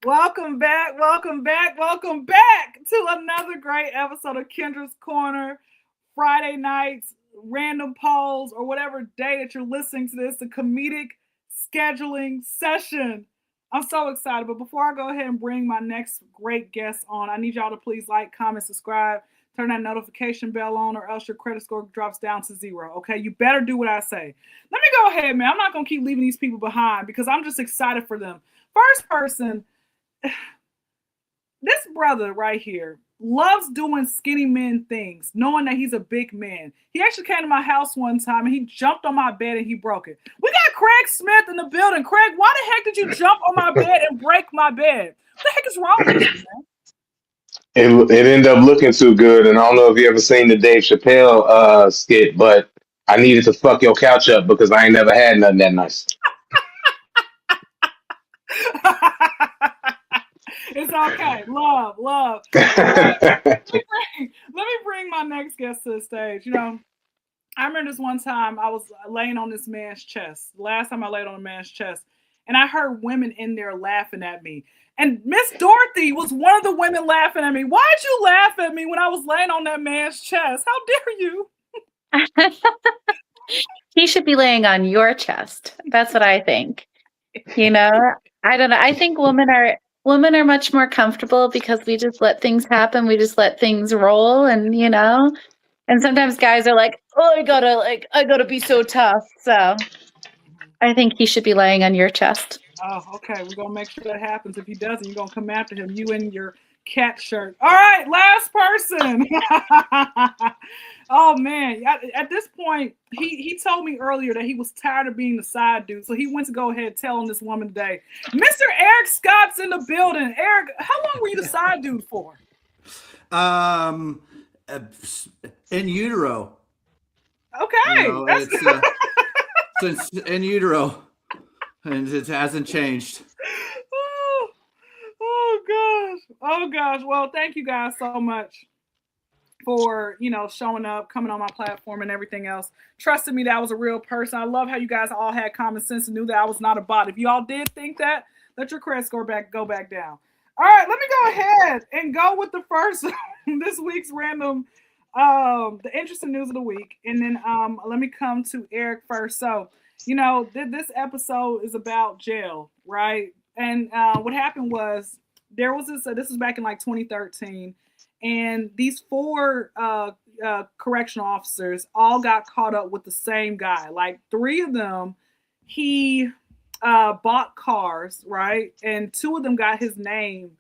Welcome back, welcome back, welcome back to another great episode of Kyndra's Corner. Friday nights, random polls, or whatever day that you're listening to this, the comedic scheduling session. I'm so excited. But before I go ahead and bring my next great guest on, I need y'all to please like, comment, subscribe, turn that notification bell on, or else your credit score drops down to zero. Okay, you better do what I say. Let me go ahead, man. I'm not gonna keep leaving these people behind because I'm just excited for them. First person, this brother right here loves doing skinny men things, knowing that he's a big man. He actually came to my house one time and he jumped on my bed and he broke it. We got Craig Smith in the building. Craig, why the heck did you jump on my bed and break my bed? What the heck is wrong with you, man? It ended up looking too good, and I don't know if you ever seen the Dave Chappelle skit, but I needed to fuck your couch up because I ain't never had nothing that nice. It's okay. Love, love. Let me bring my next guest to the stage. You know, I remember this one time I was laying on this man's chest. The last time I laid on a man's chest, and I heard women in there laughing at me. And Miss Dorothy was one of the women laughing at me. Why'd you laugh at me when I was laying on that man's chest? How dare you? He should be laying on your chest. That's what I think. You know, I don't know. I think women are much more comfortable because we just let things happen. We just let things roll, and and sometimes guys are like, "Oh, I gotta be so tough." So I think he should be laying on your chest. Oh, okay. We're gonna make sure that happens. If he doesn't, you're gonna come after him. You in your cat shirt. All right, last person. Oh man. At this point, he told me earlier that he was tired of being the side dude. So he went to go ahead and tell on this woman today. Mr. Eric Scott's in the building. Eric, how long were you the side dude for? In utero. Okay. It's since in utero. And it hasn't changed. Oh gosh. Oh gosh. Well, thank you guys so much for showing up, coming on my platform and everything else. Trusting me that I was a real person. I love how you guys all had common sense and knew that I was not a bot. If you all did think that, let your credit score go back down. All right, let me go ahead and go with the first this week's random the interesting news of the week. And then let me come to Eric first. So this episode is about jail, right? And what happened was there was this was back in like 2013, and these four correctional officers all got caught up with the same guy. Like three of them, he bought cars, right? And two of them got his name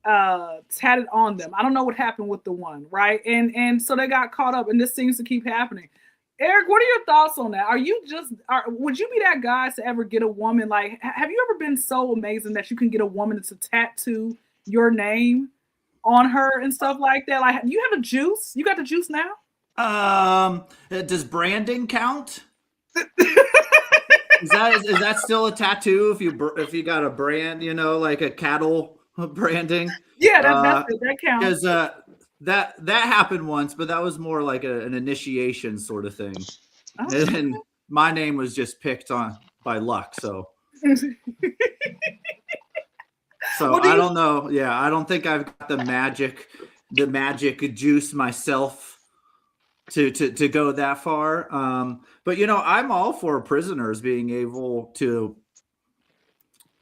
tatted on them. I don't know what happened with the one, right? And so they got caught up, and this seems to keep happening. Eric, what are your thoughts on that? Would you be that guy to ever get a woman? Like, have you ever been so amazing that you can get a woman to tattoo your name on her and stuff like that? Like, you have a juice? You got the juice now? Does branding count? Is that still a tattoo if you got a brand, like a cattle branding? Yeah, that counts. Because that happened once, but that was more like an initiation sort of thing. Okay. And my name was just picked on by luck, so I don't know. Yeah, I don't think I've got the magic juice myself to go that far. But I'm all for prisoners being able to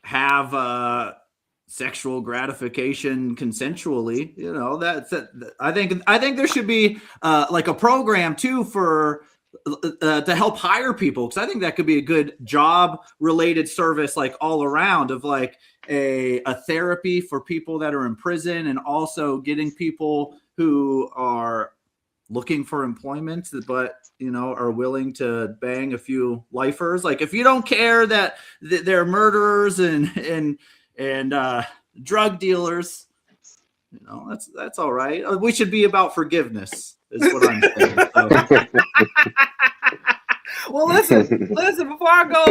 have sexual gratification consensually. I think there should be like a program too for to help hire people, because I think that could be a good job related service, like all around, of like a therapy for people that are in prison, and also getting people who are looking for employment but are willing to bang a few lifers. Like, if you don't care that they're murderers and drug dealers, that's all right. We should be about forgiveness, is what I'm saying. So. Well, listen. Before I go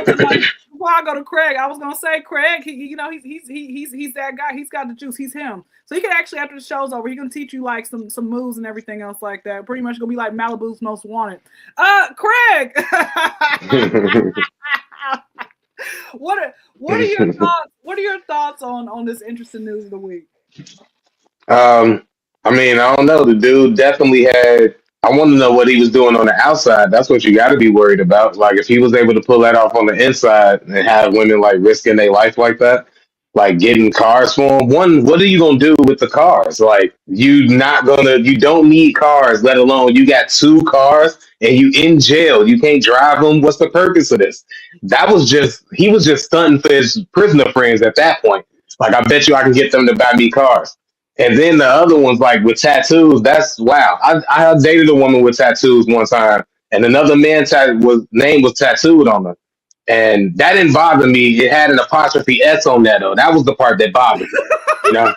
to Craig, I was gonna say Craig. He's that guy. He's got the juice. He's him. So he can actually, after the show's over, he can teach you like some moves and everything else like that. Pretty much gonna be like Malibu's Most Wanted. Craig. What are your thoughts? What are your thoughts on this interesting news of the week? I mean, I don't know. The dude definitely had. I want to know what he was doing on the outside. That's what you got to be worried about. Like, if he was able to pull that off on the inside and have women like risking their life like that, like getting cars for him. One, what are you gonna do with the cars? Like, you don't need cars, let alone you got two cars and you in jail. You can't drive them. What's the purpose of this? He was just stunting for his prisoner friends at that point. Like, I bet you I can get them to buy me cars. And then the other ones, like with tattoos, that's wow. I dated a woman with tattoos one time, and another name was tattooed on her, and that didn't bother me. It had an apostrophe S on that though. That was the part that bothered me. You know,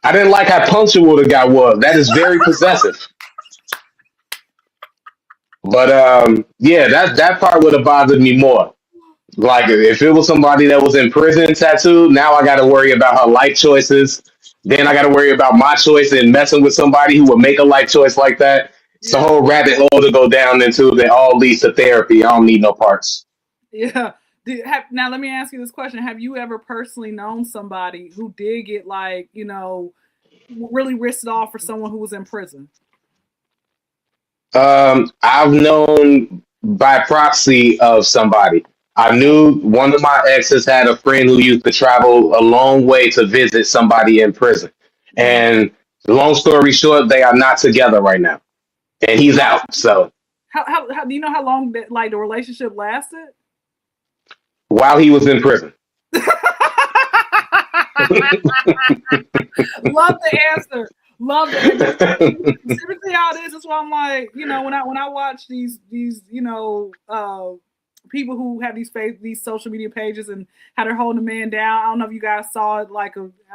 I didn't like how punctual the guy was. That is very possessive. But yeah, that part would have bothered me more. Like if it was somebody that was in prison tattooed, now I got to worry about her life choices. Then I got to worry about my choice and messing with somebody who would make a life choice like that. It's a whole rabbit hole to go down into that all leads to therapy. I don't need no parts. Yeah. Now let me ask you this question: have you ever personally known somebody who did get like really risked it all for someone who was in prison? I've known by proxy of somebody. I knew one of my exes had a friend who used to travel a long way to visit somebody in prison. And long story short, they are not together right now. And he's out. So How do you know how long that the relationship lasted? while he was in prison. Love the answer. Love the answer. Typically how it is. That's why I'm like, when I watch these people who have these social media pages and how they're holding a man down. I don't know if you guys saw it.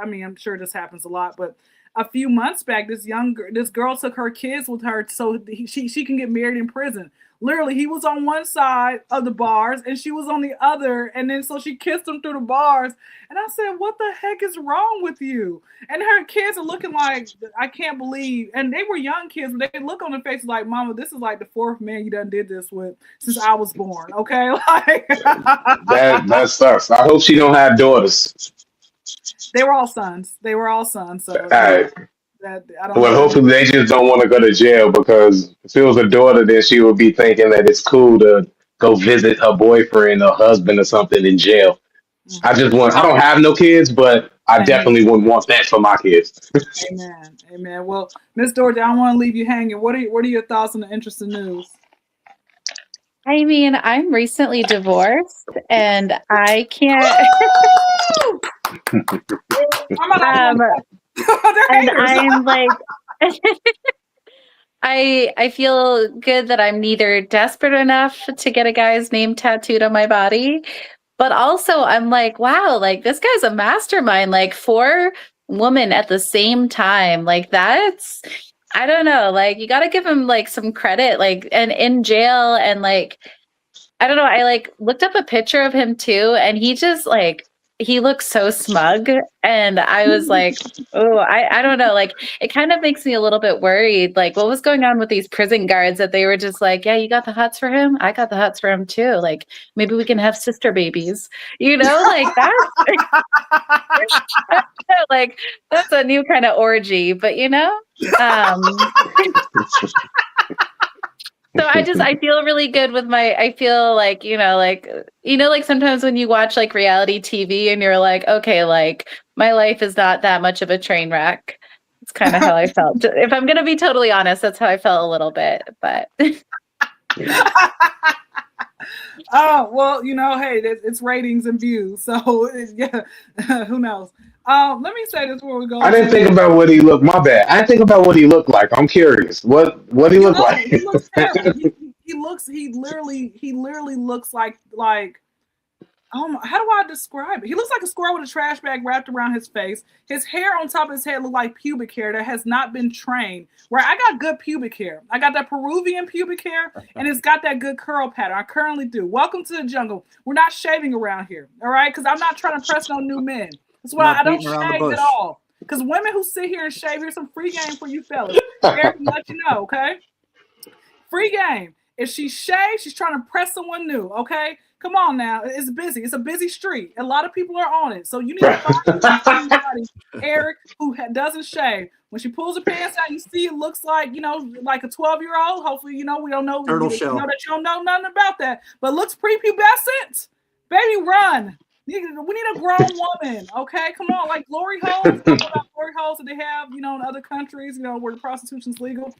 I'm sure this happens a lot, but a few months back, this girl took her kids with her so she can get married in prison. Literally, he was on one side of the bars and she was on the other, and then so she kissed him through the bars. And I said, "What the heck is wrong with you?" And her kids are looking like, I can't believe. And they were young kids, but they look on their faces like, "Mama, this is like the fourth man you done did this with since I was born." Okay, that sucks. I hope she don't have daughters. They were all sons. So all right. I don't Well, know. hopefully they just don't want to go to jail, because if it was a daughter, then she would be thinking that it's cool to go visit her boyfriend or husband or something in jail. I don't have no kids, but I definitely wouldn't want that for my kids. Amen. Well, Miss Dorothy, I don't want to leave you hanging. What are your thoughts on the interesting news? I mean, I'm recently divorced and I can't. And I'm like, I feel good that I'm neither desperate enough to get a guy's name tattooed on my body, but also I'm like, wow, like this guy's a mastermind, like 4 women at the same time. Like that's, I don't know, like you got to give him like some credit, like, and in jail. And like, I don't know, I like looked up a picture of him too, and he just like, he looks so smug. And I was like, oh, I don't know. Like, it kind of makes me a little bit worried. Like, what was going on with these prison guards that they were just like, yeah, you got the hots for him? I got the hots for him too. Like, maybe we can have sister babies, like that. Like, that's a new kind of orgy, but so I feel really good with I feel like, like sometimes when you watch like reality TV and you're like, okay, like my life is not that much of a train wreck. It's kind of how I felt. If I'm going to be totally honest, that's how I felt a little bit, but. Oh, well, hey, it's ratings and views. So yeah, who knows? Let me say this before we go. I didn't think about what he looked. My bad. I didn't think about what he looked like. I'm curious. What he look like? He looks terrible. He literally looks like how do I describe it? He looks like a squirrel with a trash bag wrapped around his face. His hair on top of his head look like pubic hair that has not been trained. Where I got good pubic hair. I got that Peruvian pubic hair, and it's got that good curl pattern. I currently do. Welcome to the jungle. We're not shaving around here, all right? Because I'm not trying to press no new men. That's why I don't shave at all. Because women who sit here and shave, here's some free game for you fellas. Let you know, okay? Free game. If she shaves, she's trying to press someone new, okay? Come on now, it's busy. It's a busy street. A lot of people are on it, so you need to find somebody, Eric, who doesn't shave. When she pulls her pants out, you see it looks like, like a 12-year-old. Hopefully, we don't know. Turtle you shell. know that you don't know nothing about that, but looks prepubescent. Baby, run. We need a grown woman, okay? Come on, like glory holes. Glory holes that they have, in other countries, where the prostitution's legal.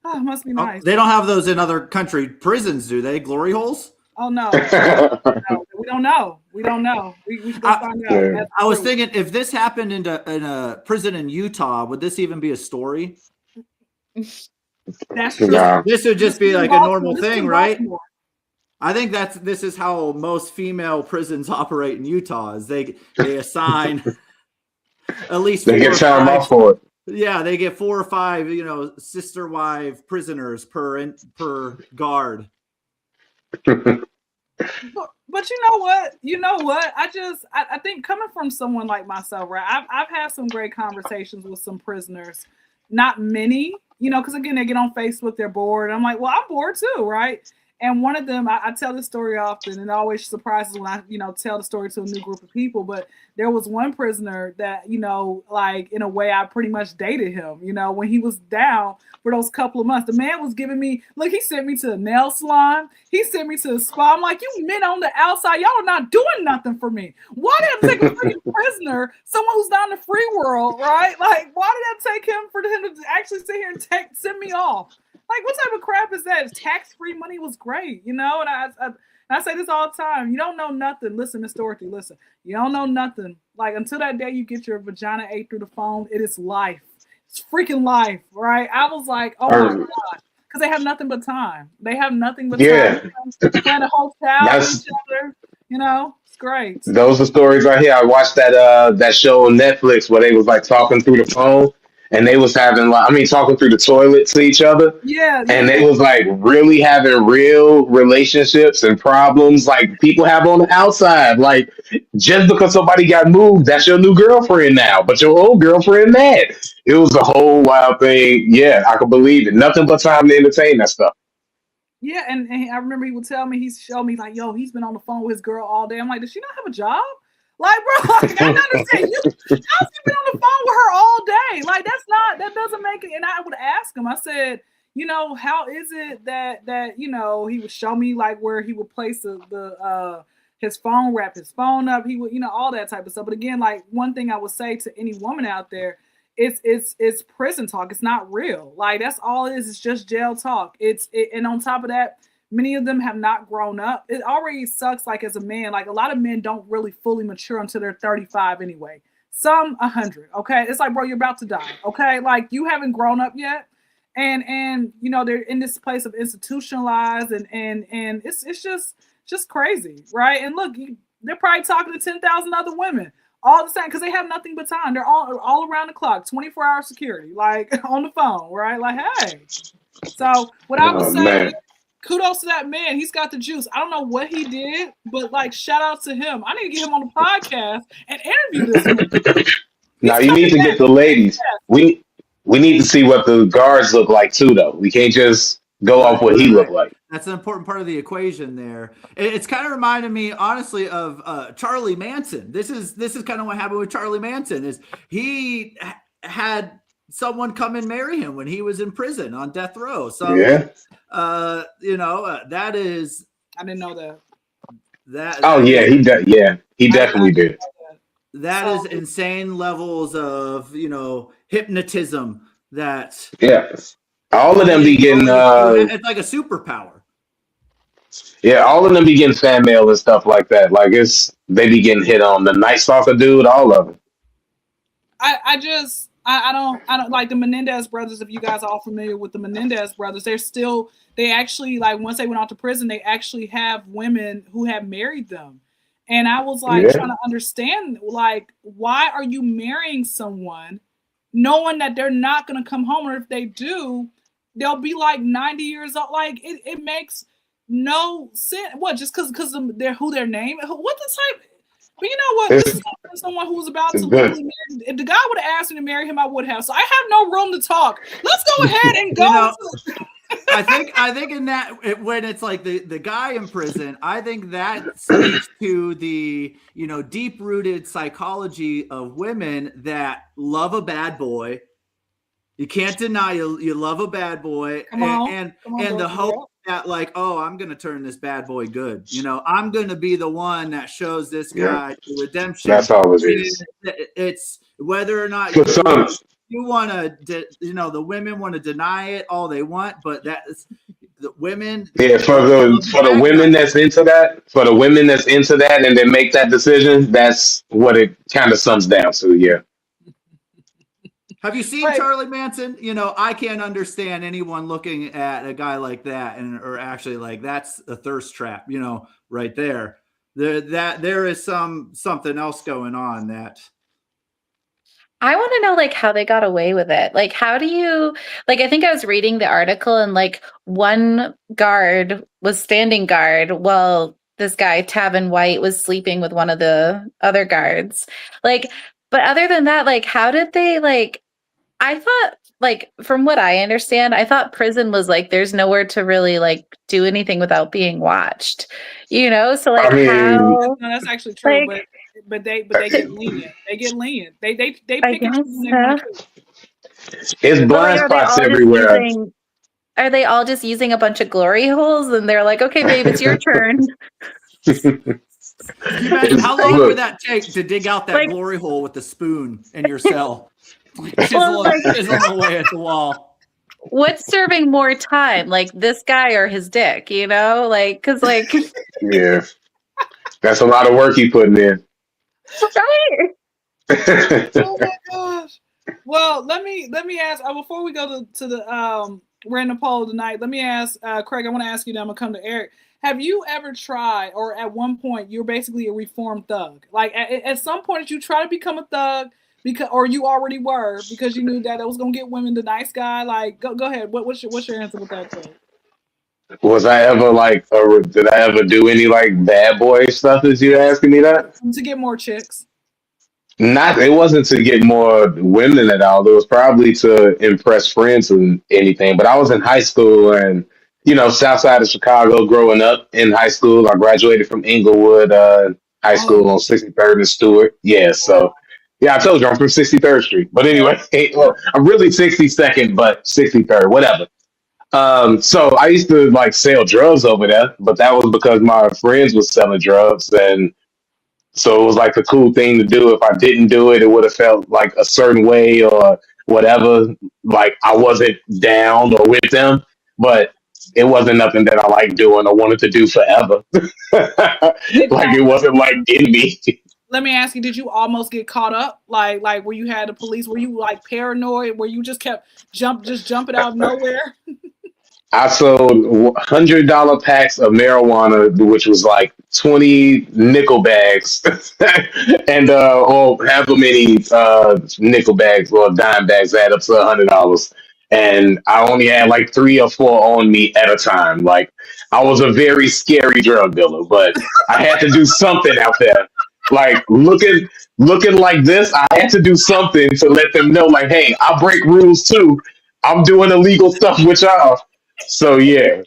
Oh, it must be nice. They don't have those in other country prisons, do they? Glory holes? Oh no. No, we don't know. We should go find out. I was thinking, if this happened in a prison in Utah, would this even be a story? That's true. Nah. This would just be like a normal thing, right? Baltimore. I think this is how most female prisons operate in Utah. Is they assign at least they get time off for it. Yeah, they get 4 or 5, sister wife prisoners per guard. But you know what? I think coming from someone like myself, right? I've had some great conversations with some prisoners. Not many, because again, they get on Facebook, they're bored. I'm like, well, I'm bored too, right? And one of them, I tell this story often, and it always surprises when I, tell the story to a new group of people. But there was one prisoner that, like in a way, I pretty much dated him. When he was down for those couple of months, the man was giving me, look, he sent me to a nail salon. He sent me to a spa. I'm like, you men on the outside, y'all are not doing nothing for me. Why did I take a freaking prisoner, someone who's not in the free world, right? Like, why did I take him for him to actually sit here and send me off? Like, what type of crap is that? Tax-free money was great, And I say this all the time. You don't know nothing. Listen, Miss Dorothy, listen. You don't know nothing. Like, until that day you get your vagina ate through the phone, it is life. It's freaking life, right? I was like, oh my God. Because they have nothing but time. They have nothing but time. Plan a hotel with each other. It's great. Those are stories right here. I watched that show on Netflix where they was like talking through the phone. And they was having talking through the toilet to each other. Yeah. And they was like really having real relationships and problems like people have on the outside. Like just because somebody got moved, that's your new girlfriend now, but your old girlfriend mad. It was a whole wild thing. Yeah, I could believe it. Nothing but time to entertain that stuff. Yeah, and I remember he would tell me, he'd show me like, yo, he's been on the phone with his girl all day. I'm like, does she not have a job? Like, bro, I don't understand. How's he been on the phone with her all day? Like, that doesn't make it. And I would ask him, I said, how is it that he would show me like where he would place his phone, wrap his phone up, he would, all that type of stuff. But again, like one thing I would say to any woman out there, it's prison talk. It's not real. Like that's all it is. It's just jail talk. And on top of that, many of them have not grown up. It already sucks. Like as a man, like a lot of men don't really fully mature until they're 35 anyway. Some 100. Okay, it's like, bro, you're about to die. Okay, like you haven't grown up yet, and they're in this place of institutionalized and it's just crazy, right? And look, they're probably talking to 10,000 other women all the time because they have nothing but time. They're all around the clock, 24-hour security, like on the phone, right? Like, hey. So what I would say. Kudos to that man. He's got the juice. I don't know what he did, but like shout out to him. I need to get him on the podcast and interview this man. Now you need to get the ladies. We need to see what the guards look like too, though. We can't just go off what he looked like. That's an important part of the equation there. It's kind of reminded me, honestly, of Charlie Manson. This is kind of what happened with Charlie Manson. Is he had someone come and marry him when he was in prison on death row. So, that is. I didn't know that. He definitely did. That is insane levels of hypnotism. That all of them be getting. It's like a superpower. Yeah, all of them be getting fan mail and stuff like that. Like they be getting hit on. The Night Stalker dude, all of them. I don't like the Menendez brothers. If you guys are all familiar with the Menendez brothers, they actually, like, once they went out to prison, they actually have women who have married them. And I was like trying to understand, like, why are you marrying someone knowing that they're not going to come home? Or if they do, they'll be like 90 years old. Like it makes no sense. What, just because they're who their name? What the type? But you know what? This is someone who was about to legally marry. If the guy would have asked me to marry him, I would have. So I have no room to talk. Let's go ahead and go. I think in that when it's like the guy in prison, I think that speaks to the deep rooted psychology of women that love a bad boy. You can't deny you love a bad boy, Come on, and the Dorothy, hope that like, oh, I'm gonna turn this bad boy good. I'm gonna be the one that shows this guy the redemption. That's all it is. It's whether or not For some, you want to, the women want to deny it all they want, but that's the women. yeah, for the women that's into that, and then make that decision, that's what it kind of sums down to. Yeah. Have you seen Charlie Manson? I can't understand anyone looking at a guy like that or actually like that's a thirst trap, right there. There is something else going on that. I want to know like how they got away with it. Like how do you I think I was reading the article and like one guard was standing guard while this guy Tavin White was sleeping with one of the other guards. But other than that, like how did they I thought from what I understand, I thought prison was like there's nowhere to really do anything without being watched. So I mean, how no, that's actually true, but they get lenient. They get lenient. They pick and choose when they want to. It's blind spots everywhere. Are they all just using a bunch of glory holes and they're like, okay, babe, it's your turn? How long would that take to dig out that glory hole with the spoon in your cell? Chiseling away at the wall. What's serving more time, this guy or his dick? Because yeah, that's a lot of work he putting in. Right. Oh my gosh. Well, let me ask before we go to the random poll tonight. Let me ask Craig. I want to ask you. Then I'm gonna come to Eric. Have you ever tried, or at one point, you're basically a reformed thug? At some point, you try to become a thug or you already were because you knew that it was gonna get women. The nice guy. Go ahead. What's your answer with that, Craig? Was I ever did I ever do any bad boy stuff? Is you asking me that? To get more chicks. It wasn't to get more women at all. It was probably to impress friends and anything. But I was in high school and, south side of Chicago growing up in high school. I graduated from Inglewood High School on 63rd and Stewart. Yeah, so, yeah, I told you I'm from 63rd Street. But anyway, I'm really 62nd, but 63rd, whatever. So I used to sell drugs over there, but that was because my friends was selling drugs, and so it was the cool thing to do. If I didn't do it, it would have felt like a certain way or whatever. I wasn't down or with them, but it wasn't nothing that I liked doing or wanted to do forever. It wasn't in me. Let me ask you: did you almost get caught up? Where you had the police? Were you paranoid? Where you just kept jumping out of nowhere? I sold $100 packs of marijuana, which was 20 nickel bags, and or however many nickel bags or dime bags add up to $100. And I only had 3 or 4 on me at a time. I was a very scary drug dealer, but I had to do something out there. Looking like this, I had to do something to let them know, hey, I break rules too. I'm doing illegal stuff with y'all. So yeah,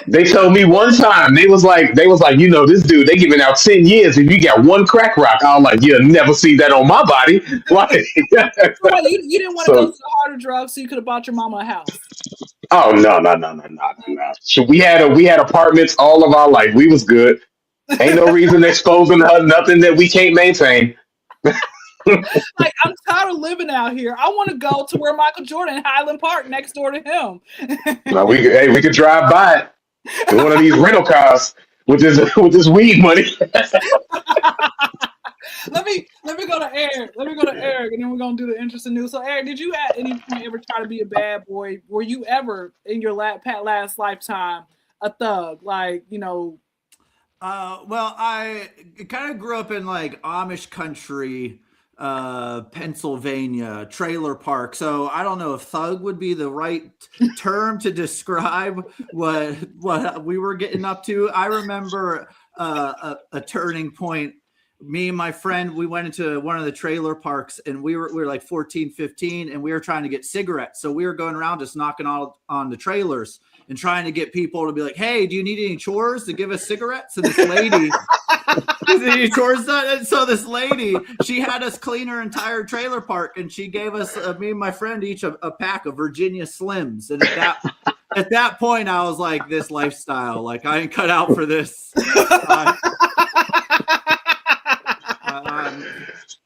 they told me one time they was like, this dude, they giving out 10 years if you got one crack rock. I was like, you'll never see that on my body. You didn't want to go to the harder drugs, so you could have bought your mama a house. Oh no. So we had apartments all of our life. We was good. Ain't no reason exposing her nothing that we can't maintain. I'm tired of living out here. I want to go to where Michael Jordan in Highland Park next door to him. No, we could drive by it in one of these rental cars with this weed money. Let me go to Eric. And then we're gonna do the interesting news. So Eric, did you at any point ever try to be a bad boy? Were you ever in your last lifetime a thug? Well, I kind of grew up in Amish country, Pennsylvania, trailer park. So I don't know if thug would be the right term to describe what we were getting up to. I remember a turning point me and my friend, we went into one of the trailer parks, and we were like 14, 15, and we were trying to get cigarettes. So we were going around just knocking on the trailers and trying to get people to be like, hey, do you need any chores to give us cigarettes? And this lady, any chores done? And so this lady, she had us clean her entire trailer park, and she gave us, me and my friend, each a pack of Virginia Slims. And at that point, I was like, this lifestyle, like I ain't cut out for this.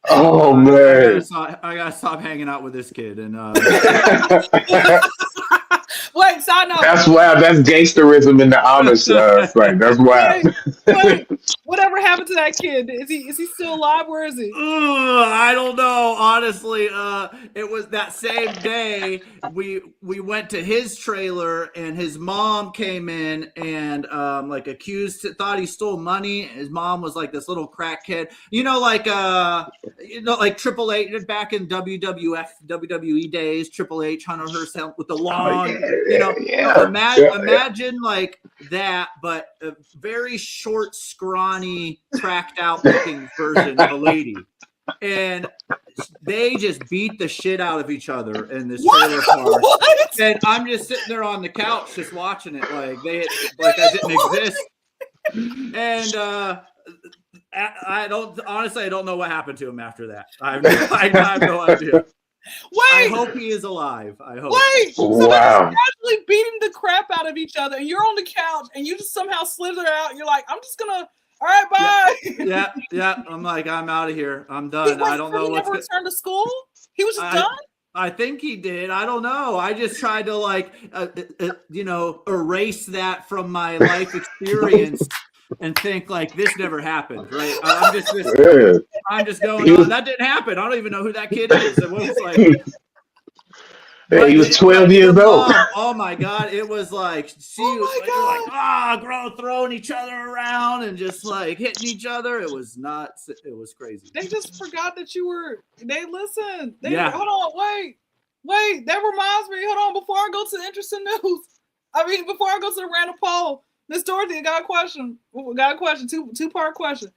Oh man! I gotta stop hanging out with this kid. And wait, side note. That's wild. That's gangsterism in the Amish. Like that's wild. Wait, whatever happened to that kid? Is he still alive? Where is he? I don't know. Honestly, it was that same day we went to his trailer, and his mom came in and like thought he stole money. His mom was like this little crackhead, like Triple H back in WWE days. Triple H Hunter herself with the long, imagine like that, but a very short, scrawny, cracked out looking version of a lady. And they just beat the shit out of each other in this trailer park. What? And I'm just sitting there on the couch just watching it like I didn't exist. And I don't know what happened to him after that. I have no idea. Wait, I hope he is alive. I hope. Wait, so wow. they're actually beating the crap out of each other, and you're on the couch, and you just somehow slither out. You're like, I'm just gonna. All right, bye. Yeah. I'm like, I'm out of here. I'm done. I don't know what's. He never returned to school. He was just done. I think he did. I don't know. I just tried to erase that from my life experience and think like this never happened, right? I'm just going on. That didn't happen. I don't even know who that kid is. It was like. Yeah, he was 12 years old. Oh my God. It was like, throwing each other around and just like hitting each other. It was nuts. It was crazy. They just forgot that listen. Yeah. Hold on. Wait. That reminds me. Hold on. Before I go to the interesting news, before I go to the random poll, Miss Dorothy, I got a question. Two-part question.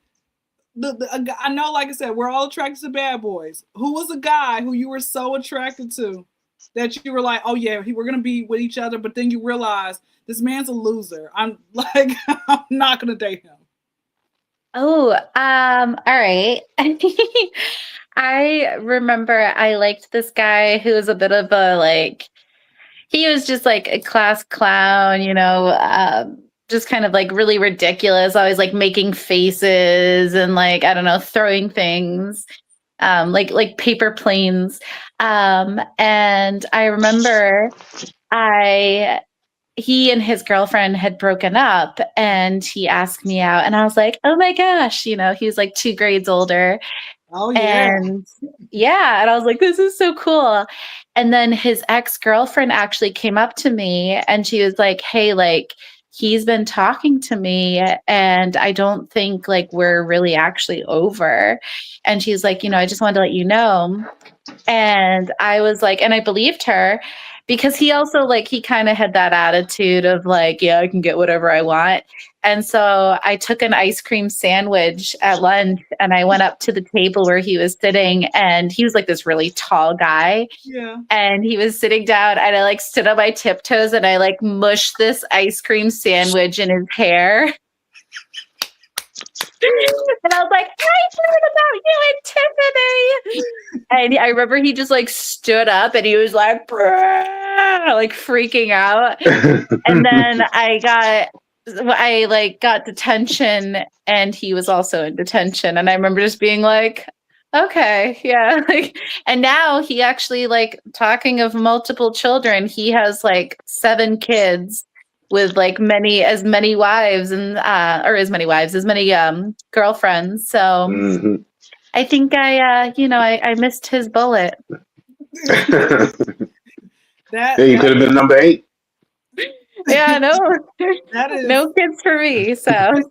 I know, like I said, we're all attracted to bad boys. Who was a guy who you were so attracted to that you were like, oh yeah, we're gonna be with each other, but then you realize this man's a loser. I'm not gonna date him. Oh, all right. I remember I liked this guy who was a bit of he was just like a class clown, just kind of like really ridiculous, always like making faces and like, I don't know, throwing things. Like paper planes. And I remember he and his girlfriend had broken up, and he asked me out, and I was like, oh my gosh, he was like 2 grades older. Oh yeah. And I was like, this is so cool. And then his ex-girlfriend actually came up to me, and she was like, hey, like, he's been talking to me, and I don't think like we're really actually over. And she's like, I just wanted to let you know. And I was like, and I believed her, because he also he kind of had that attitude of like, yeah, I can get whatever I want. And so I took an ice cream sandwich at lunch, and I went up to the table where he was sitting, and he was like this really tall guy. Yeah. And he was sitting down, and I stood on my tiptoes, and I mushed this ice cream sandwich in his hair. And I was like, I heard about you and Tiffany. And I remember he just stood up, and he was like freaking out. And then I got detention, and he was also in detention. And I remember just being like, okay, yeah. And now he actually talking of multiple children, he has 7 kids with as many wives and as many girlfriends. So I think I missed his bullet. You could have been number 8. Yeah, no, that is no kids for me. So I'm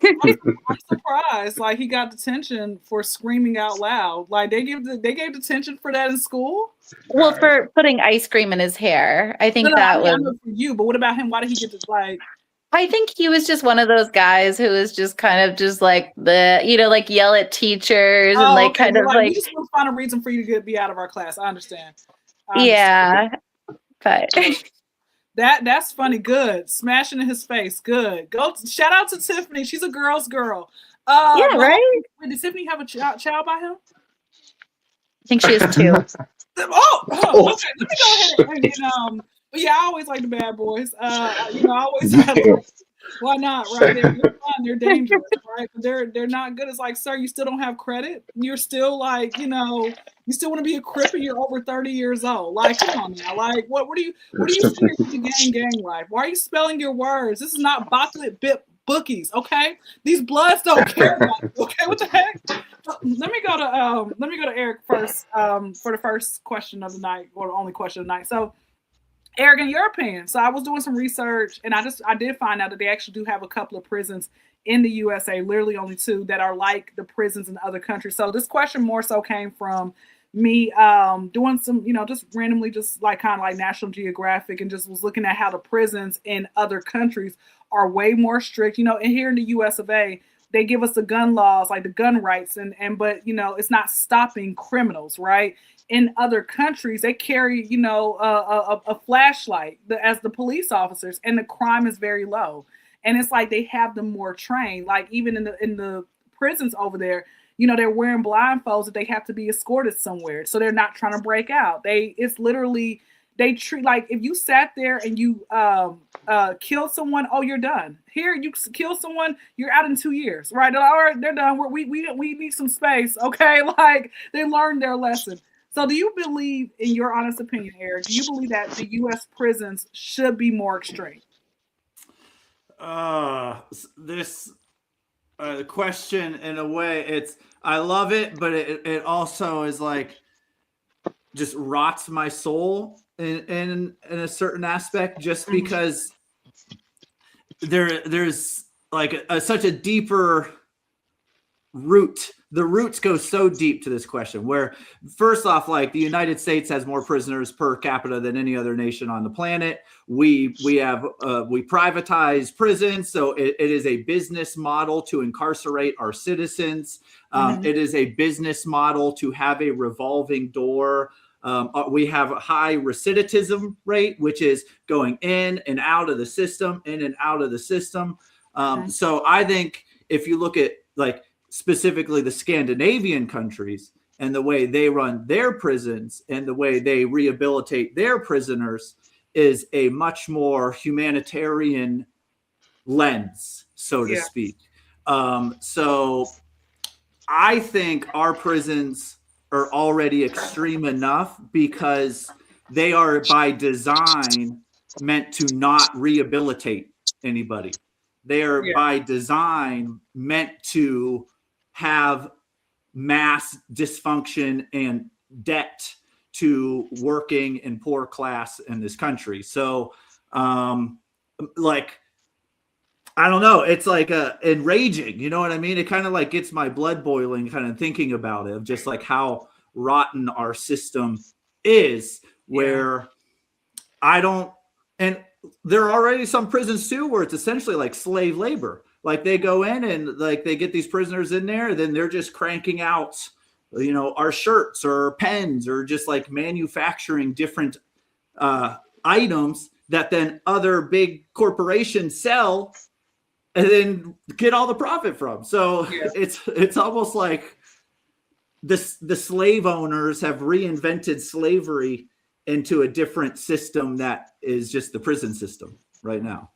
surprised. He got detention for screaming out loud. They gave detention for that in school. Well, for putting ice cream in his hair, I think that was for you. But what about him? Why did he get this? I think he was just one of those guys who was just kind of just like like yell at teachers and like kind of like we just want to find a reason for you to be out of our class. I understand. Yeah, but that's funny. Good. Smashing in his face. Good. Go. Shout out to Tiffany. She's a girl's girl. Yeah, right. Wait, did Tiffany have a child by him? I think she is too. Okay. Let me go ahead and but yeah, I always like the bad boys. I always have, why not? Right? They're fun. They're dangerous, right? But they're not good. It's like, sir, you still don't have credit. You're still like, you still want to be a crip and you're over 30 years old. Like, come on now. Like, what are you saying to the gang life? Why are you spelling your words? This is not chocolate bit bookies, okay? These bloods don't care about you, okay? What the heck? Let me go to Eric first for the first question of the night, or the only question of the night. So, Eric, in your opinion, so I was doing some research and I did find out that they actually do have a couple of prisons in the USA, literally only 2, that are like the prisons in other countries. So this question more so came from me doing some, just randomly, just like kind of like National Geographic, and just was looking at how the prisons in other countries are way more strict. And here in the US of A, they give us the gun laws, like the gun rights, but it's not stopping criminals, right? In other countries, they carry, a flashlight as the police officers, and the crime is very low. And it's like they have them more trained. Like even in the prisons over there, they're wearing blindfolds that they have to be escorted somewhere, so they're not trying to break out. It's literally, they treat like if you sat there and you killed someone, oh, you're done. Here, you kill someone, you're out in 2 years, right? They're like, all right, they're done. We need some space, okay? Like they learned their lesson. So do you believe, in your honest opinion, Eric, do you believe that the U.S. prisons should be more extreme? This question, in a way, I love it, but it also is like just rots my soul in a certain aspect, just because there's like such a deeper root. The roots go so deep to this question, where first off, like the United States has more prisoners per capita than any other nation on the planet. We privatize prisons, so it is a business model to incarcerate our citizens. It is a business model to have a revolving door. We have a high recidivism rate, which is going in and out of the system, in and out of the system. So I think if you look at like specifically the Scandinavian countries and the way they run their prisons and the way they rehabilitate their prisoners is a much more humanitarian lens, so to speak. So I think our prisons are already extreme enough because they are by design meant to not rehabilitate anybody. They are by design meant to have mass dysfunction and debt to working and poor class in this country. So, like, I don't know. It's like enraging. You know what I mean? It kind of like gets my blood boiling kind of thinking about it, of just like how rotten our system is, where and there are already some prisons too, where it's essentially like slave labor. Like they go in and like they get these prisoners in there, then they're just cranking out, our shirts or pens, or just like manufacturing different items that then other big corporations sell and then get all the profit from. So it's almost like the slave owners have reinvented slavery into a different system that is just the prison system right now.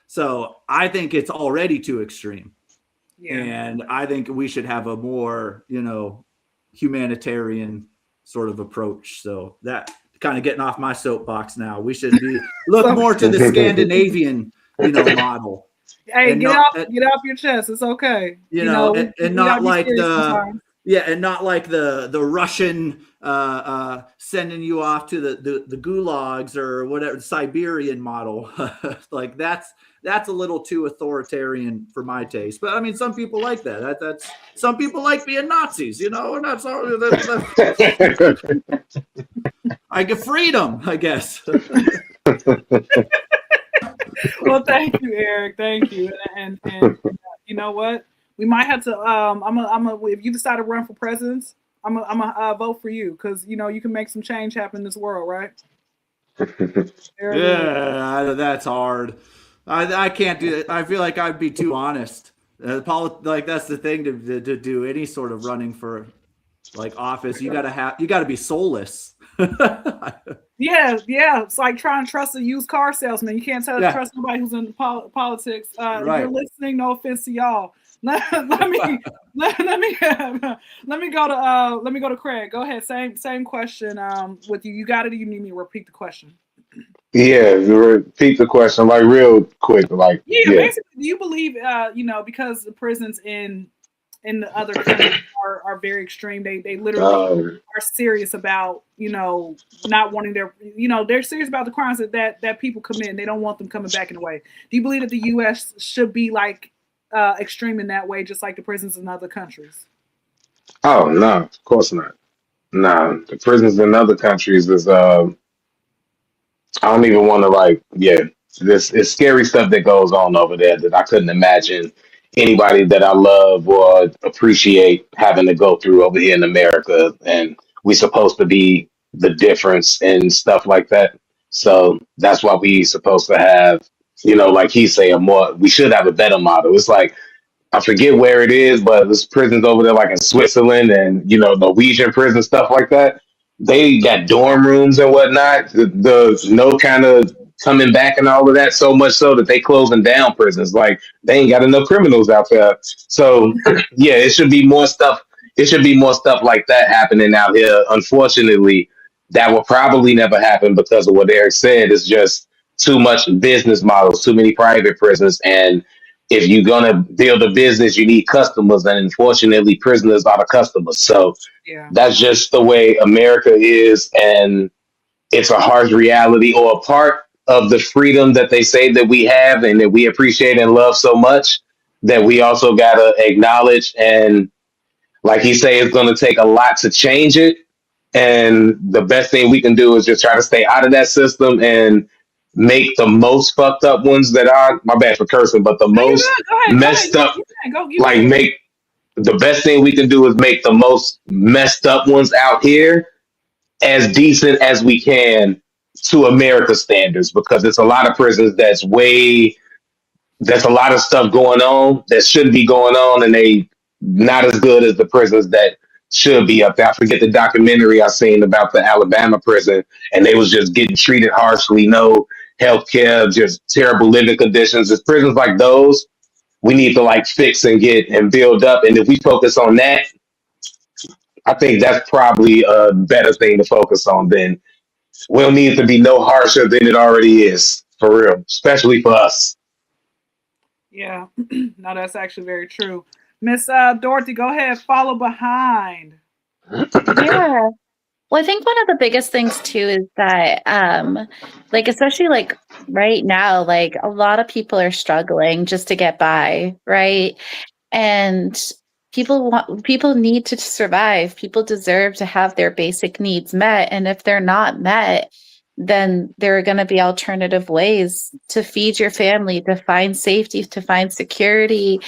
So I think it's already too extreme. And I think we should have a more, humanitarian sort of approach. So that kind of getting off my soapbox now. We should look more to the Scandinavian, model. Hey, get off your chest. It's okay. And not like and not like the Russian sending you off to the gulags or whatever, the Siberian model. Like that's a little too authoritarian for my taste. But I mean, some people like that. That's some people like being Nazis, and that's all. I get freedom, I guess. Well, thank you, Eric. Thank you. And you know what? We might have to. If you decide to run for president, I'm a vote for you because you know you can make some change happen in this world, right? There it is. Yeah, that's hard. I can't do it. I feel like I'd be too honest. Like that's the thing to do any sort of running for like office. You gotta be soulless. Yeah, yeah. It's like trying to trust a used car salesman. You can't Yeah. trust nobody who's in politics. If Right. you're listening, no offense to y'all. Let me let me let me go to Craig. Go ahead. Same question. With you, you got it. Or you need me to repeat the question? Yeah, repeat the question like real quick. Like, Yeah, yeah. basically, do you believe, you know, because the prisons in the other countries are very extreme. They literally are serious about, you know, not wanting their, you know, they're serious about the crimes that people commit. And they don't want them coming back in a way. Do you believe that the U.S. should be like extreme in that way, just like the prisons in other countries? Oh no, of course not. No, the prisons in other countries is I don't even want to like, yeah, this it's scary stuff that goes on over there that I couldn't imagine anybody that I love or appreciate having to go through over here in America. And we supposed to be the difference and stuff like that. So that's why we supposed to have, you know, like he's saying, more. We should have a better model. It's like I forget where it is, but there's prisons over there, like in Switzerland and you know Norwegian prison stuff like that. They got dorm rooms and whatnot. The no kind of coming back and all of that. So much so that they closing down prisons. Like they ain't got enough criminals out there. So yeah, it should be more stuff. It should be more stuff like that happening out here. Unfortunately, that will probably never happen because of what Eric said. It's just too much business models, too many private prisons, and if you're gonna build a business, you need customers, and unfortunately, prisoners are the customers. So Yeah. that's just the way America is, and it's a harsh reality or a part of the freedom that they say that we have and that we appreciate and love so much that we also gotta acknowledge. And like he say, it's gonna take a lot to change it. And the best thing we can do is just try to stay out of that system and make the most fucked up ones that are my bad for cursing, but the No, you're most good. Go ahead. messed up, Go. like make the best thing we can do is make the most messed up ones out here as decent as we can to America standards, because it's a lot of prisons that's a lot of stuff going on that shouldn't be going on, and they not as good as the prisons that should be up there. I forget the documentary I seen about the Alabama prison, and they was just getting treated harshly, no health care, just terrible living conditions. It's prisons like those we need to like fix and get and build up. And if we focus on that, I think that's probably a better thing to focus on. Than we'll need to be no harsher than it already is, for real, especially for us. Yeah. No, that's actually very true. Miss Dorothy, go ahead. Follow behind. Yeah. Well, I think one of the biggest things too is that, like, especially like right now, like a lot of people are struggling just to get by, right? And people need to survive. People deserve to have their basic needs met. And if they're not met, then there are going to be alternative ways to feed your family, to find safety, to find security.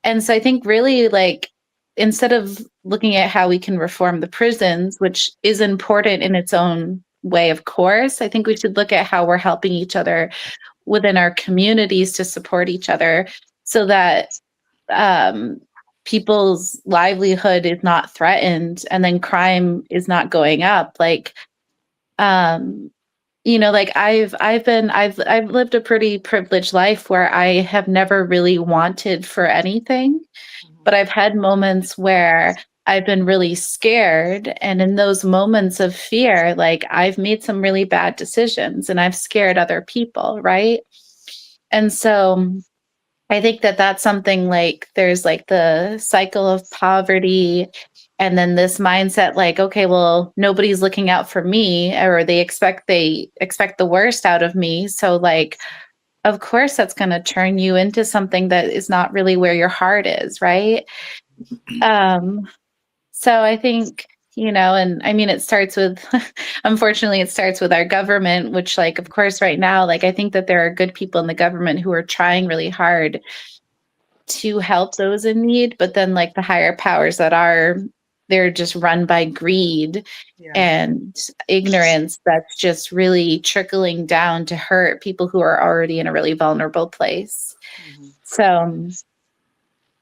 And so I think really like instead of looking at how we can reform the prisons, which is important in its own way, of course, I think we should look at how we're helping each other within our communities to support each other so that people's livelihood is not threatened and then crime is not going up. Like, you know, like I've lived a pretty privileged life where I have never really wanted for anything, but I've had moments where I've been really scared. And in those moments of fear, like I've made some really bad decisions and I've scared other people. Right. And so I think that that's something like there's like the cycle of poverty and then this mindset like, okay, well, nobody's looking out for me or they expect the worst out of me. So like, of course, that's going to turn you into something that is not really where your heart is. Right. So I think And I mean, it starts with, unfortunately, it starts with our government, which, like, of course, right now, like, I think that there are good people in the government who are trying really hard to help those in need, but then, like, the higher powers they're just run by greed and ignorance that's just really trickling down to hurt people who are already in a really vulnerable place. So,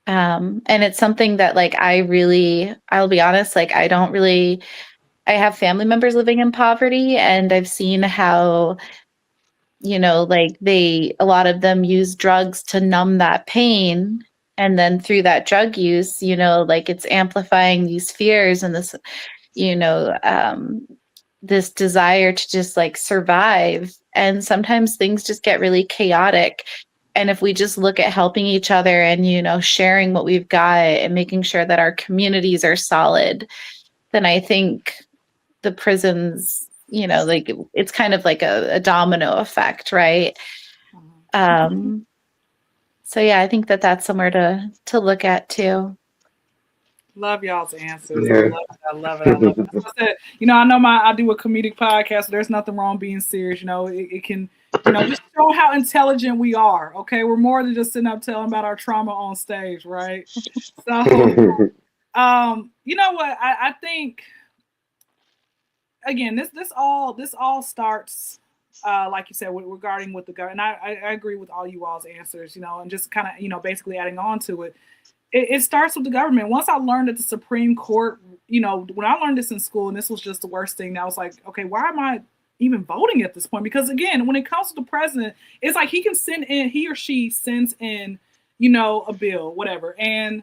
and it's something that, like, I'll be honest, like, I have family members living in poverty, and I've seen how, like, a lot of them use drugs to numb that pain. And then through that drug use, like, it's amplifying these fears and this, this desire to just, like, survive. And sometimes things just get really chaotic. And if we just look at helping each other and, sharing what we've got and making sure that our communities are solid, then I think the prisons, like, it's kind of like a domino effect, right? So yeah, I think that that's somewhere to look at too. Love y'all's answers. Yeah. I love it. As I said, I know I do a comedic podcast, so there's nothing wrong being serious. It can, just show how intelligent we are. Okay, we're more than just sitting up telling about our trauma on stage, right? So, you know what? I think, again, this all starts, like you said, regarding with the government. And I agree with all you all's answers. And just kind of, basically adding on to it. It starts with the government. Once I learned that the Supreme Court, when I learned this in school, and this was just the worst thing, I was like, okay, why am I even voting at this point? Because again, when it comes to the president, it's like he or she sends in, a bill, whatever, and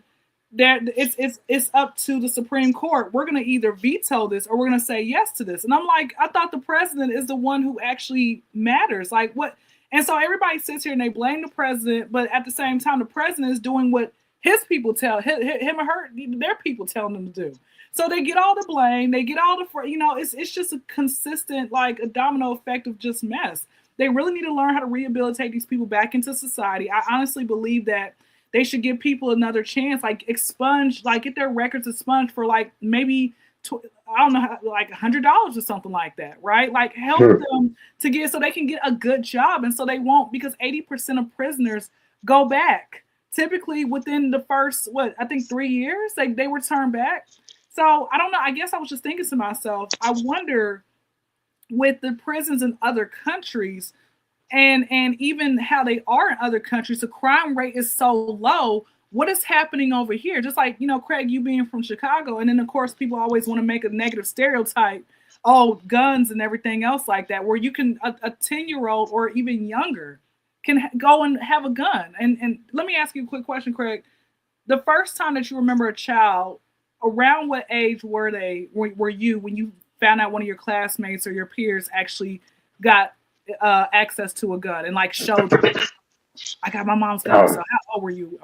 that it's up to the Supreme Court. We're going to either veto this or we're going to say yes to this. And I'm like, I thought the president is the one who actually matters. Like, what? And so everybody sits here and they blame the president, but at the same time, the president is doing what his people tell him or her, their people telling them to do. So they get all the blame, they get all the, it's just a consistent, like, a domino effect of just mess. They really need to learn how to rehabilitate these people back into society. I honestly believe that they should give people another chance, like expunge, like get their records expunged for like maybe, I don't know, like $100 or something like that, right? Like help them to get, so they can get a good job. And so they won't, because 80% of prisoners go back. Typically within the first, 3 years, they return back. So I don't know. I guess I was just thinking to myself, I wonder with the prisons in other countries and even how they are in other countries, the crime rate is so low. What is happening over here? Just like, Craig, you being from Chicago. And then of course, people always want to make a negative stereotype. Oh, guns and everything else like that, where you can, a 10-year-old or even younger can go and have a gun. And let me ask you a quick question, Craig. The first time that you remember a child, around what age were you when you found out one of your classmates or your peers actually got access to a gun and like showed them? I got my mom's gun. So how old were you?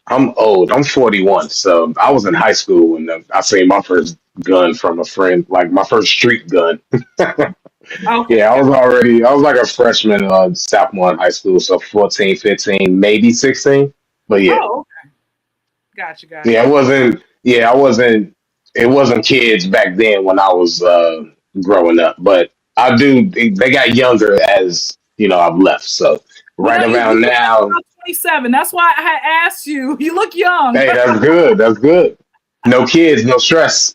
I'm old. I'm 41. So I was in high school when I seen my first gun from a friend, like my first street gun. Okay. Yeah, I was like a freshman, sophomore in high school, so 14, 15, maybe 16. But yeah. Oh, okay. Gotcha. Yeah, it wasn't kids back then when I was growing up, but they got younger as, I've left. So around now. 27. That's why I had asked you. You look young. Hey, that's good. That's good. No kids, no stress.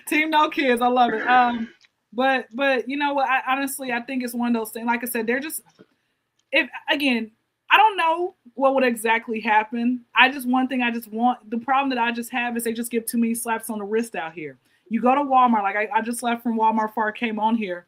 Team no kids. I love it. But you know what? I honestly think it's one of those things. Like I said, they're just, I don't know what would exactly happen. The problem that I just have is they just give too many slaps on the wrist out here. You go to Walmart, like I just left from Walmart before I came on here.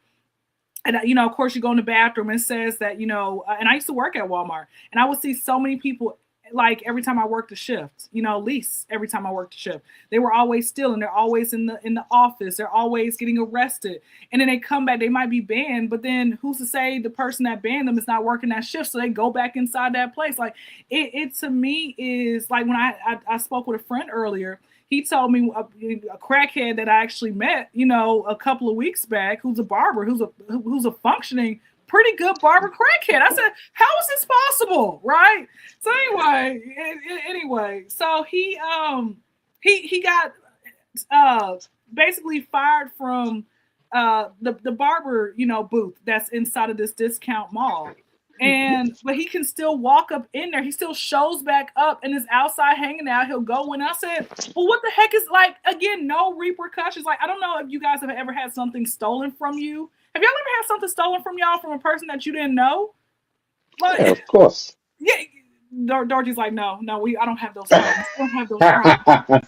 And, of course, you go in the bathroom and it says that, and I used to work at Walmart, and I would see so many people, like every time I worked a shift, at least every time I worked a shift, they were always stealing. They're always in the office. They're always getting arrested. And then they come back, they might be banned, but then who's to say the person that banned them is not working that shift? So they go back inside that place. Like it to me is like when I spoke with a friend earlier. He told me a crackhead that I actually met, a couple of weeks back, who's a barber, who's a functioning pretty good barber crackhead. I said, how is this possible? Right. So anyway, so he got basically fired from the barber, booth that's inside of this discount mall. But he can still walk up in there. He still shows back up and is outside hanging out. He'll go in. I said, well, what the heck is, like, again, no repercussions. Like, I don't know if you guys have ever had something stolen from you. Have y'all ever had something stolen from y'all from a person that you didn't know? Like, yeah, of course. Yeah. Dorothy's like, no, I don't have those problems. I don't have those problems.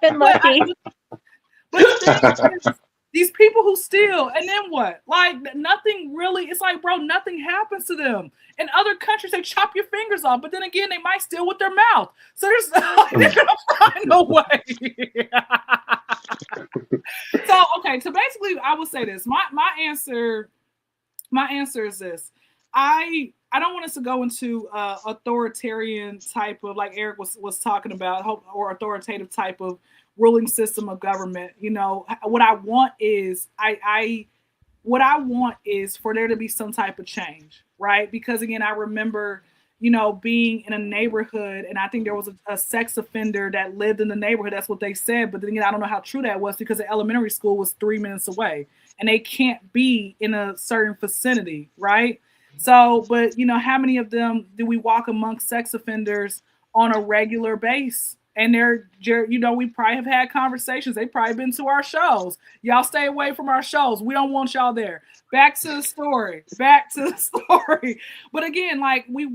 Been lucky. But the thing is, these people who steal, and then what? Like, nothing really, it's like, bro, nothing happens to them. In other countries, they chop your fingers off, but then again, they might steal with their mouth. So they're going to find a way. So, okay, so basically, I would say this. My answer is this. I don't want us to go into authoritarian type of, like Eric was talking about, or authoritative type of ruling system of government. What I want is for there to be some type of change, right? Because again, I remember, being in a neighborhood, and I think there was a sex offender that lived in the neighborhood. That's what they said. But then again, I don't know how true that was, because the elementary school was 3 minutes away, and they can't be in a certain vicinity, right? So, but how many of them do we walk amongst sex offenders on a regular basis? And we probably have had conversations. They've probably been to our shows. Y'all stay away from our shows. We don't want y'all there. Back to the story. But again, like, we've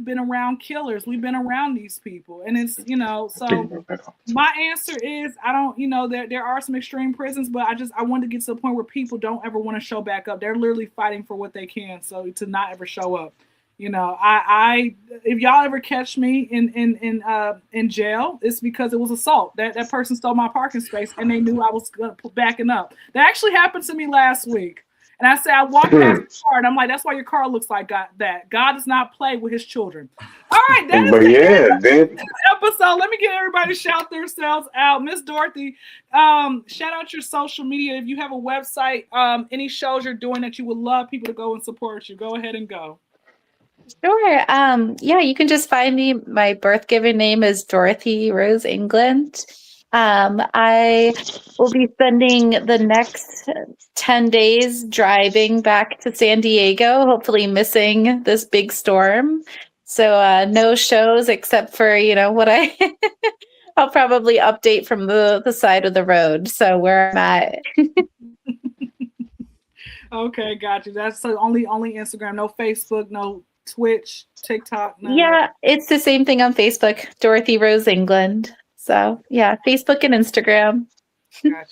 been around killers. We've been around these people. And it's, so my answer is, I don't, there are some extreme prisons, but I want to get to the point where people don't ever want to show back up. They're literally fighting for what they can. So to not ever show up. If y'all ever catch me in jail, it's because it was assault. That person stole my parking space, and they knew I was backing up. That actually happened to me last week. And I said, I walked past the car, and I'm like, that's why your car looks like that. God does not play with his children. All right, that is the episode. Let me get everybody to shout themselves out. Miss Dorothy, shout out your social media. If you have a website, any shows you're doing that you would love people to go and support you, go ahead and go. Sure. Yeah, you can just find me. My birth given name is Dorothy Rose England. I will be spending the next 10 days driving back to San Diego, hopefully missing this big storm. So no shows except for, what I'll probably update from the side of the road. So where I'm at. Okay, got you. That's so only Instagram, no Facebook, no Twitch, TikTok. Yeah, it's the same thing on Facebook, Dorothy Rose England. So yeah, Facebook and Instagram. Got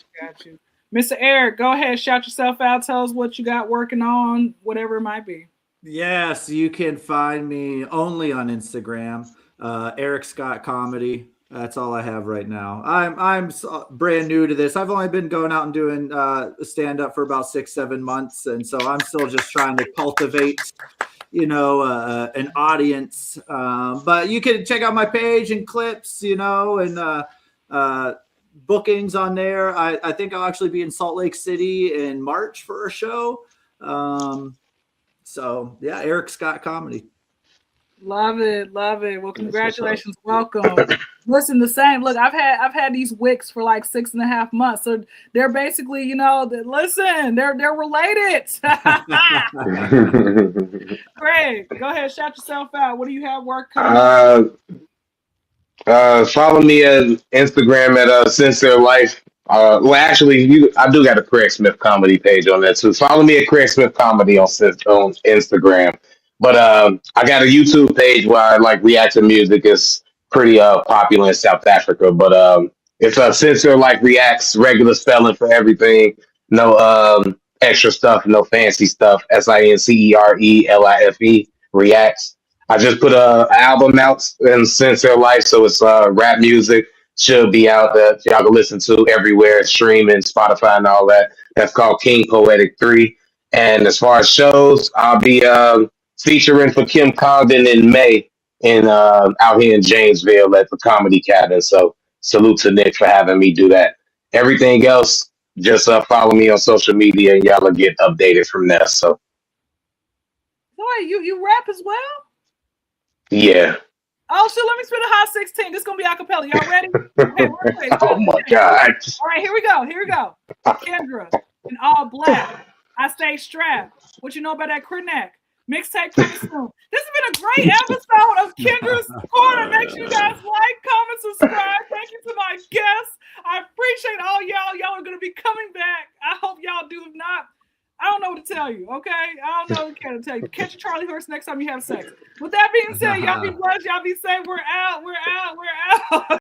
you. Mr. Eric, go ahead, shout yourself out. Tell us what you got working on, whatever it might be. Yes, you can find me only on Instagram, Eric Scott Comedy. That's all I have right now. I'm brand new to this. I've only been going out and doing stand up for about 6-7 months, and so I'm still just trying to cultivate an audience, but you can check out my page and clips, and bookings on there. I think I'll actually be in Salt Lake City in March for a show. So yeah, Eric Scott Comedy. Love it. Well, congratulations. Welcome. Listen, the same. Look, I've had these wicks for like 6.5 months. So they're basically, listen, they're related. Great. Go ahead, shout yourself out. What do you have work coming? Follow me on Instagram at Sincere Life. Actually, I do got a Craig Smith comedy page on that too. Follow me at Craig Smith Comedy on Instagram. But I got a YouTube page where I like react to music. It's pretty popular in South Africa. But it's Sincere Life Reacts, regular spelling for everything. No extra stuff, no fancy stuff. SINCERELIFE Reacts. I just put a album out in Sincere Life, so it's rap music. Should be out that y'all can listen to everywhere, streaming, Spotify, and all that. That's called King Poetic 3. And as far as shows, I'll be featuring for Kim Condon in May out here in Janesville at the Comedy Cabin. So salute to Nick for having me do that. Everything else, just follow me on social media and y'all will get updated from there. So So wait, you rap as well? Yeah. Oh shit, let me spin a hot 16. This is gonna be acapella. Y'all ready? Okay, real quick. Oh my God. All right, here we go. Kyndra in all black. I stay strapped. What you know about that crinac? Mixtape coming soon. This has been a great episode of Kyndra's Corner. Make sure you guys like, comment, subscribe. Thank you to my guests. I appreciate all y'all. Y'all are going to be coming back. I hope y'all do not. I don't know what to tell you, okay? I don't know what to tell you. Catch a Charlie horse next time you have sex. With that being said, y'all be blessed. Y'all be safe. We're out.